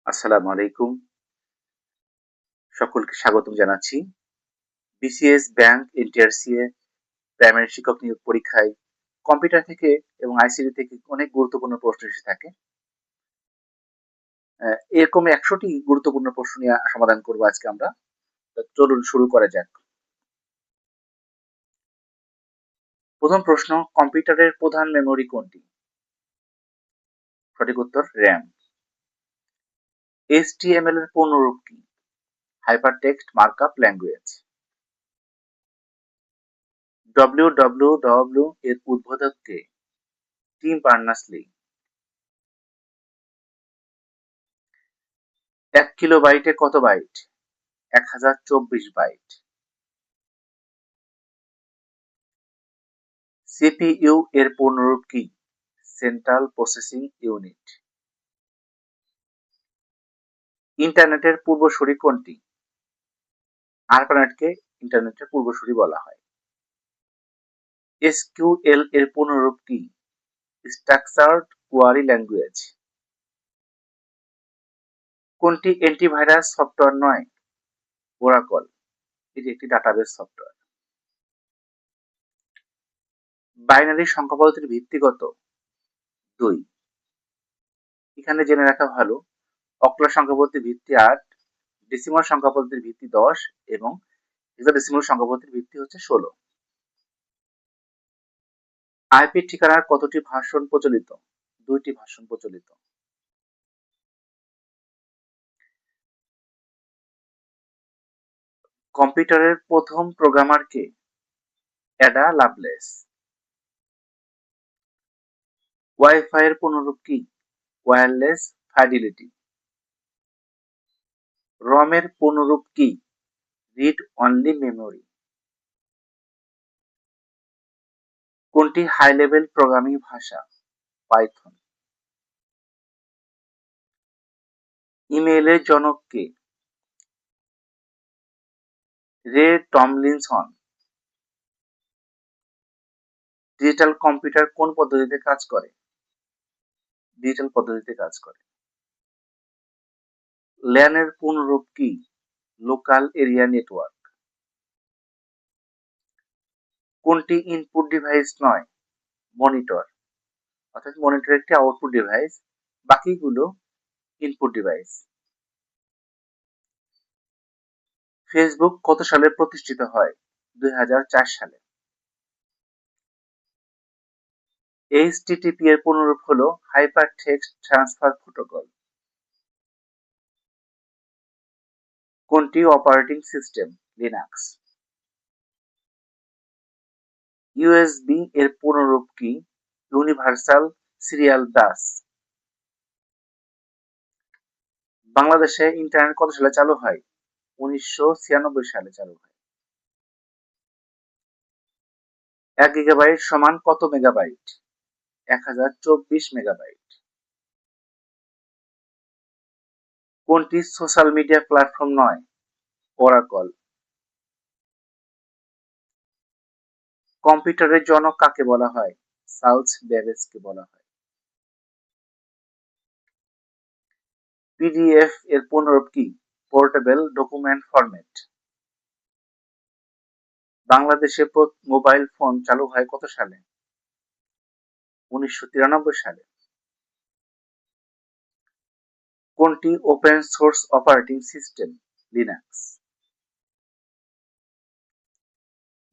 আসসালামু আলাইকুম। সকলকে স্বাগতম জানাচ্ছি। বিসিএস, ব্যাংক, এনটিআরসিএ, প্রাইমারি শিক্ষক নিয়োগ পরীক্ষায় কম্পিউটার থেকে এবং আইসিটি থেকে অনেক গুরুত্বপূর্ণ প্রশ্ন এসে থাকে। এরকম ১০০টি গুরুত্বপূর্ণ প্রশ্ন নিয়ে সমাধান করব আজকে আমরা। তো চলুন শুরু করা যাক। প্রথম প্রশ্ন, কম্পিউটারের প্রধান মেমরি কোনটি? সঠিক উত্তর RAM। HTML এর পূর্ণরূপ কি? Hypertext markup language. www এর উদ্বোধক কে? Team Berners-Lee. ১ কিলোবাইটে কত বাইট? ১০২৪ বাইট। সিপিইউ এর পূর্ণরূপ কি? Central processing unit. ইন্টারনেটের পূর্বসূরি কোনটি? আরপানেটকে ইন্টারনেটের পূর্বসূরি বলা হয়। এসকিউএল এর পূর্ণরূপ কি? Structured query language. কোনটি অ্যান্টিভাইরাস সফটওয়্যার নয়? ওরাকল, এটি একটি ডাটাবেস সফটওয়্যার। বাইনারি সংখ্যা পদ্ধতির ভিত্তি কত? ২। এখানে জেনে রাখা ভালো, অক্টাল সংখ্যা পদ্ধতির ভিত্তি ৮, ডেসিমাল সংখ্যা পদ্ধতির ভিত্তি ১০ এবং হেক্সাডেসিমাল সংখ্যা পদ্ধতির ভিত্তি হচ্ছে ১৬। আইপি ঠিকানার কতটি ভার্সন প্রচলিত? ২টি ভার্সন প্রচলিত। কম্পিউটারের প্রথম প্রোগ্রামার কে? Ada Lovelace. ওয়াইফাই এর পূর্ণরূপ কি? Wireless fidelity. রম এর পূর্ণরূপ কি? Read only memory. কোনটি হাই লেভেল প্রোগ্রামিং ভাষা? পাইথন। ইমেইলের জনক কে? Ray Tomlinson. ডিজিটাল কম্পিউটার কোন পদ্ধতিতে কাজ করে? ডিজিটাল পদ্ধতিতে কাজ করে। ল্যান এর পূর্ণরূপ কি? Local area network. কোনটি ইনপুট ডিভাইস নয়? মনিটর, অর্থাৎ মনিটর একটি আউটপুট ডিভাইস, বাকিগুলো ইনপুট ডিভাইস। ফেসবুক কত সালে প্রতিষ্ঠিত হয়? ২০০৪ সালে। এইচটিটিপি এর পূর্ণরূপ হলো হাইপারটেক্সট ট্রান্সফার প্রোটোকল। কোনটি অপারেটিং সিস্টেম? লিনাক্স। ইউএসবি এর পূর্ণরূপ কি? Universal serial bus. বাংলাদেশে ইন্টারনেট কত সালে চালু হয়? ১৯৯৬ সালে চালু হয়। ১ গিগাবাইট সমান কত মেগাবাইট? ১০২৪ মেগাবাইট। কোনটি সোশ্যাল মিডিয়া প্ল্যাটফর্ম নয়? ওরাকল। কম্পিউটারের জনক কাকে বলা হয়? চার্লস ব্যাবেজকে বলা হয়। পিডিএফ এর পূর্ণরূপ কি? Portable document format. বাংলাদেশে মোবাইল ফোন চালু হয় কত সালে? ১৯৯৩ সালে। কোনটি open source operating system? Linux.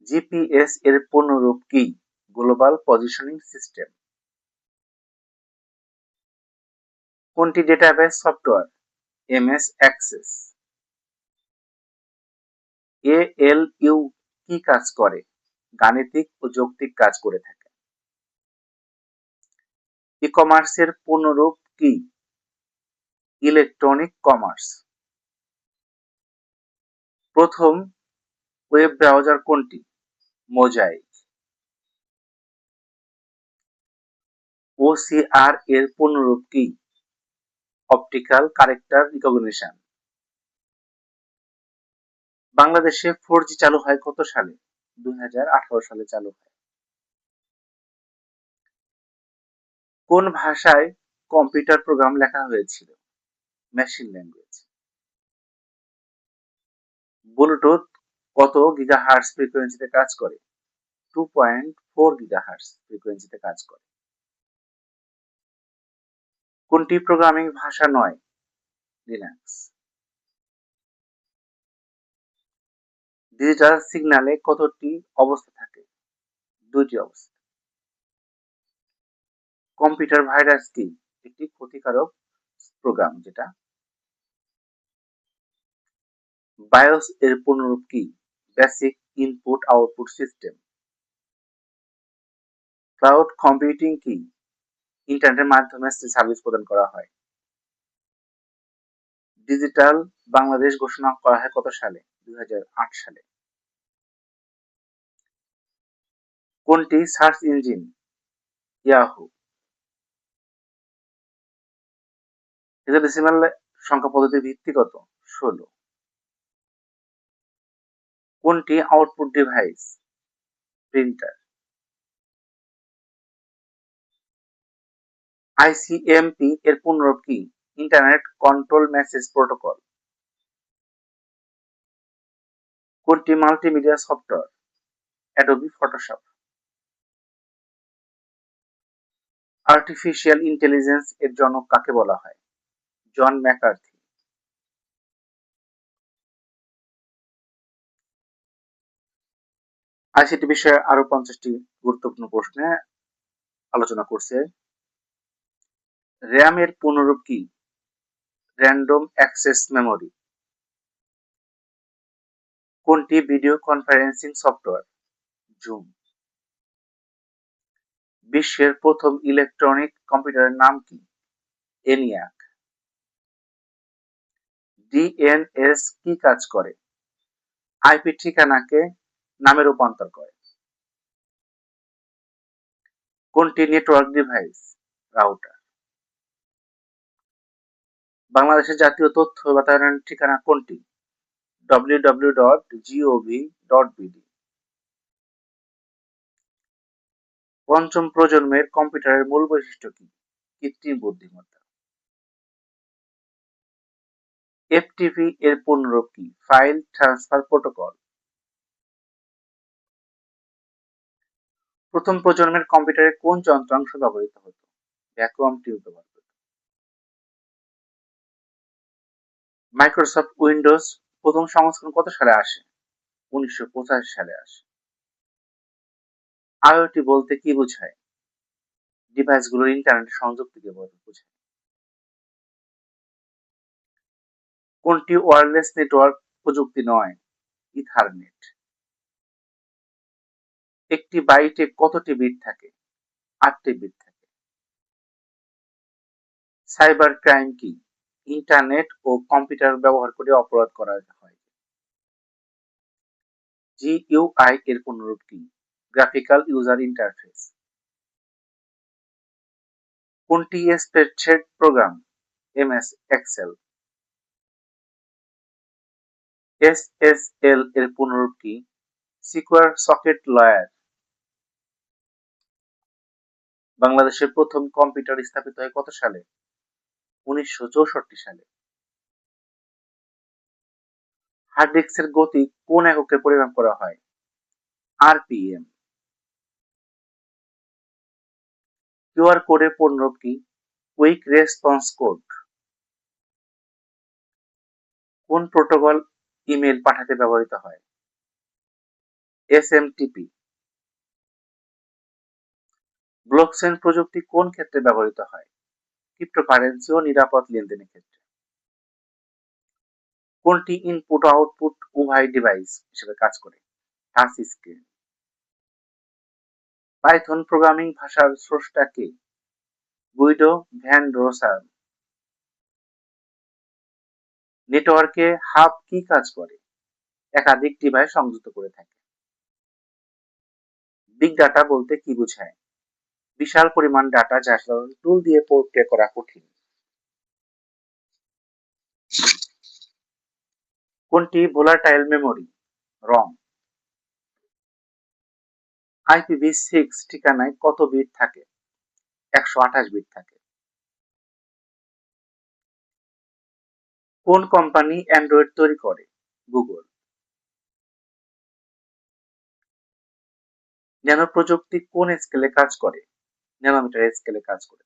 GPS এর পূর্ণরূপ কি? Global positioning system. কোনটি database software? MS Access. ALU কি কাজ করে? গাণিতিক ও যৌক্তিক কাজ করে থাকে। ই কমার্সের পূর্ণরূপ কি? Electronic commerce. প্রথম ওয়েব ব্রাউজার কোনটি? মোজাইক। ওসিআর এর পূর্ণরূপ কি? Optical character recognition. বাংলাদেশে 4G চালু হয় কত সালে? ২০১৮ সালে চালু হয়। কোন ভাষায় কম্পিউটার প্রোগ্রাম লেখা হয়েছিল? Machine language. ব্লুটুথ কত গিগাহার্টজ ফ্রিকোয়েন্সিতে কাজ করে? 2.4 গিগাহার্টজ ফ্রিকোয়েন্সিতে কাজ করে। কোনটি প্রোগ্রামিং ভাষা নয়? লিনাক্স। ডিজিটাল সিগন্যালে কতটি অবস্থা থাকে? 2টি অবস্থা। কম্পিউটার ভাইরাস কি? একটি ক্ষতিকারক প্রোগ্রাম যেটা। বায়োস এর পূর্ণরূপ কি? Basic input output system. Cloud computing কি? ইন্টারনেটের মাধ্যমে সার্ভিস প্রদান করা হয়। ডিজিটাল বাংলাদেশ ঘোষণা করা হয় কত সালে? 2008 সালে। কোনটি সার্চ ইঞ্জিন? ইয়াহু। হেক্সাডেসিমাল সংখ্যা পদ্ধতির ভিত্তি কত? 16। কোনটি আউটপুট ডিভাইস? প্রিন্টার। আইসিএমপি এর পূর্ণরূপ কি? Internet control message protocol. কোনটি multimedia software? Adobe Photoshop. Artificial intelligence এর জনক কাকে বলা হয়? John McCarthy. আইসিটি বিষয়ে আরো 50টি গুরুত্বপূর্ণ প্রশ্নে আলোচনা করছে। র্যাম এর পূর্ণরূপ কি? Random access memory. কোনটি ভিডিও কনফারেন্সিং সফটওয়্যার? জুম। বিশ্বের প্রথম ইলেকট্রনিক কম্পিউটারের নাম কি? এনিয়াক। ডিএনএস কি কাজ করে? আইপি ঠিকানাকে নামে রূপান্তর করে। কোনটি নেটওয়ার্ক ডিভাইস? রাউটার। বাংলাদেশের জাতীয় তথ্য বাতায়নের ঠিকানা কোনটি? www.gov.bd। পঞ্চম প্রজন্মের কম্পিউটারের মূল বৈশিষ্ট্য কি? কৃত্রিম বুদ্ধিমত্তা। এফটিপি এর পূর্ণরূপ কি? File transfer protocol. প্রথম প্রজন্মের কম্পিউটারে কোন যন্ত্রাংশ ব্যবহৃত হতো? ভ্যাকুয়াম টিউব ব্যবহার হতো। মাইক্রোসফট উইন্ডোজ প্রথম সংস্করণ কত সালে আসে? 1985 সালে আসে। আইওটি বলতে কি বোঝায়? ডিভাইসগুলোর ইন্টারনেট সংযুক্তিকে বোঝায়। কোনটি ওয়্যারলেস নেটওয়ার্ক প্রযুক্তি নয়? ইথারনেট। একটি বাইটে কতটি বিট থাকে? 8টি বিট থাকে। সাইবার ক্রাইম কি? ইন্টারনেট ও কম্পিউটার ব্যবহার করে অপরাধ করা হয়। জিইউআই এর পূর্ণরূপ কি? Graphical user interface. কোনটি spreadsheet program? MS Excel. SSL এর পূর্ণরূপ কি? Secure socket layer. বাংলাদেশের প্রথম কম্পিউটার স্থাপিত হয় কত সালে? 1964 সালে। হার্ড ডিস্কের গতি কোন এককে পরিমাপ করা হয়? আরপিএম। কিউআর কোডের পূর্ণরূপ কি? Quick response code. কোন প্রোটোকল ইমেল পাঠাতে ব্যবহৃত হয়? এসএমটিপি। ব্লকচেন প্রযুক্তি কোন ক্ষেত্রে ব্যবহৃত হয়? ক্রিপ্টোকারেন্সি ও নিরাপদ লেনদেনের ক্ষেত্রে। কোনটি ইনপুট ও আউটপুট উভয় ডিভাইস হিসেবে কাজ করে? Touch screen. পাইথন প্রোগ্রামিং ভাষার স্রষ্টা কে? Guido van রোসার। নেটওয়ার্কে হাব কি কাজ করে? একাধিক ডিভাইস সংযুক্ত করে থাকে। বিগ ডাটা বলতে কি বোঝায়? বিশাল পরিমাণ ডাটা যা সাধারণ টুল দিয়ে প্রক্রিয়া করা কঠিন। কোনটি ভোলাটাইল মেমোরি? রম। IPv6 ঠিকানায় কত বিট থাকে? 128 বিট থাকে। কোন কোম্পানি অ্যান্ড্রয়েড তৈরি করে? গুগল। ন্যানো প্রযুক্তি কোন স্কেলে কাজ করে? ন্যানোমিটার স্কেলে কাজ করে।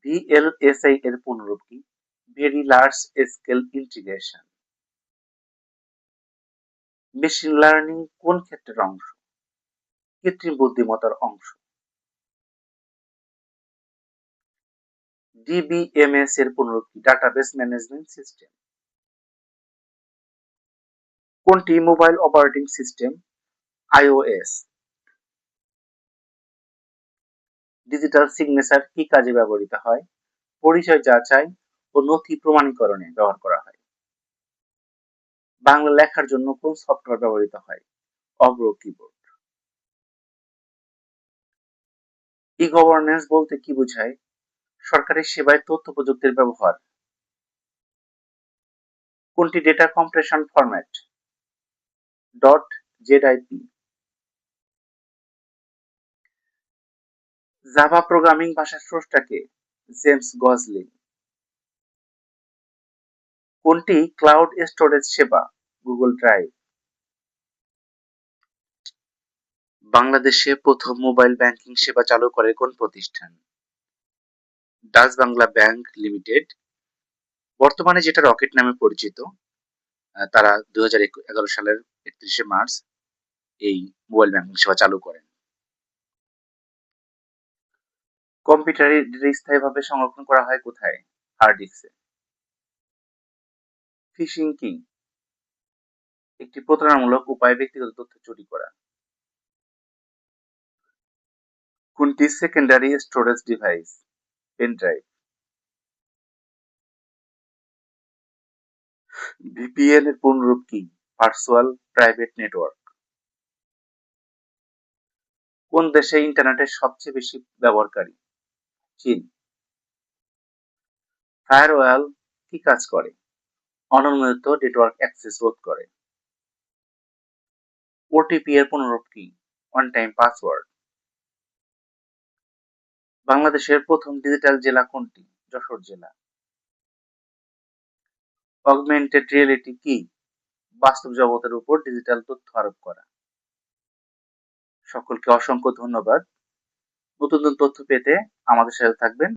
ভিএলএসআই এর পুনরূপ কি? Very large scale integration. Machine learning কোন ক্ষেত্রের অংশ? কৃত্রিম বুদ্ধিমত্তার অংশ। ডিবিএমএস এর পুনরূপ কি? Database management system. কোনটি mobile operating system? IOS. Digital signature কি কাজে ব্যবহৃত হয়? পরিচয় যাচাই ও নথি প্রমাণীকরণে ব্যবহার করা হয়। বাংলা লেখার জন্য কোন সফটওয়্যার ব্যবহৃত হয়? অগ্র কিবোর্ড। ই গভর্নেন্স বলতে কি বোঝায়? সরকারি সেবায় তথ্য প্রযুক্তির ব্যবহার। কোনটি data compression format? Dot ZIP. Java programming ভাষার স্রষ্টা কে? James Gosling. কোনটি ক্লাউড স্টোরেজ সেবা? Google Drive. বাংলাদেশে প্রথম মোবাইল ব্যাংকিং সেবা চালু করে কোন প্রতিষ্ঠান? Dutch Bangla bank limited. বর্তমানে যেটা রকেট নামে পরিচিত, তারা 2011 সালের 31শে মার্চ এই মোবাইল ব্যাংকিং সেবা চালু করেন। কম্পিউটারে ডেটা স্থায়ীভাবে সংরক্ষণ করা হয় কোথায়? হার্ড ডিস্কে। ফিশিং কি? একটি প্রতারণামূলক উপায়ে ব্যক্তিগত তথ্য চুরি করা। কোনটি secondary storage device? Pen drive. VPN এর পূর্ণরূপ কি? Virtual private network. কোন দেশে ইন্টারনেটের সবচেয়ে বেশি ব্যবহারকারী? চীন। ফায়ারওয়াল কি কাজ করে? অননুমোদিত নেটওয়ার্ক অ্যাক্সেস রোধ করে। ওটিপি এর পুনরূপ কি? One time password. বাংলাদেশের প্রথম ডিজিটাল জেলা কোনটি? যশোর জেলা। অগমেন্টেড রিয়েলিটি কি? বাস্তব জগতের উপর ডিজিটাল তথ্য আরোপ করা। সকলকে অসংখ্য ধন্যবাদ। নতুন নতুন তথ্য পেতে আমাদের সাথে থাকবেন।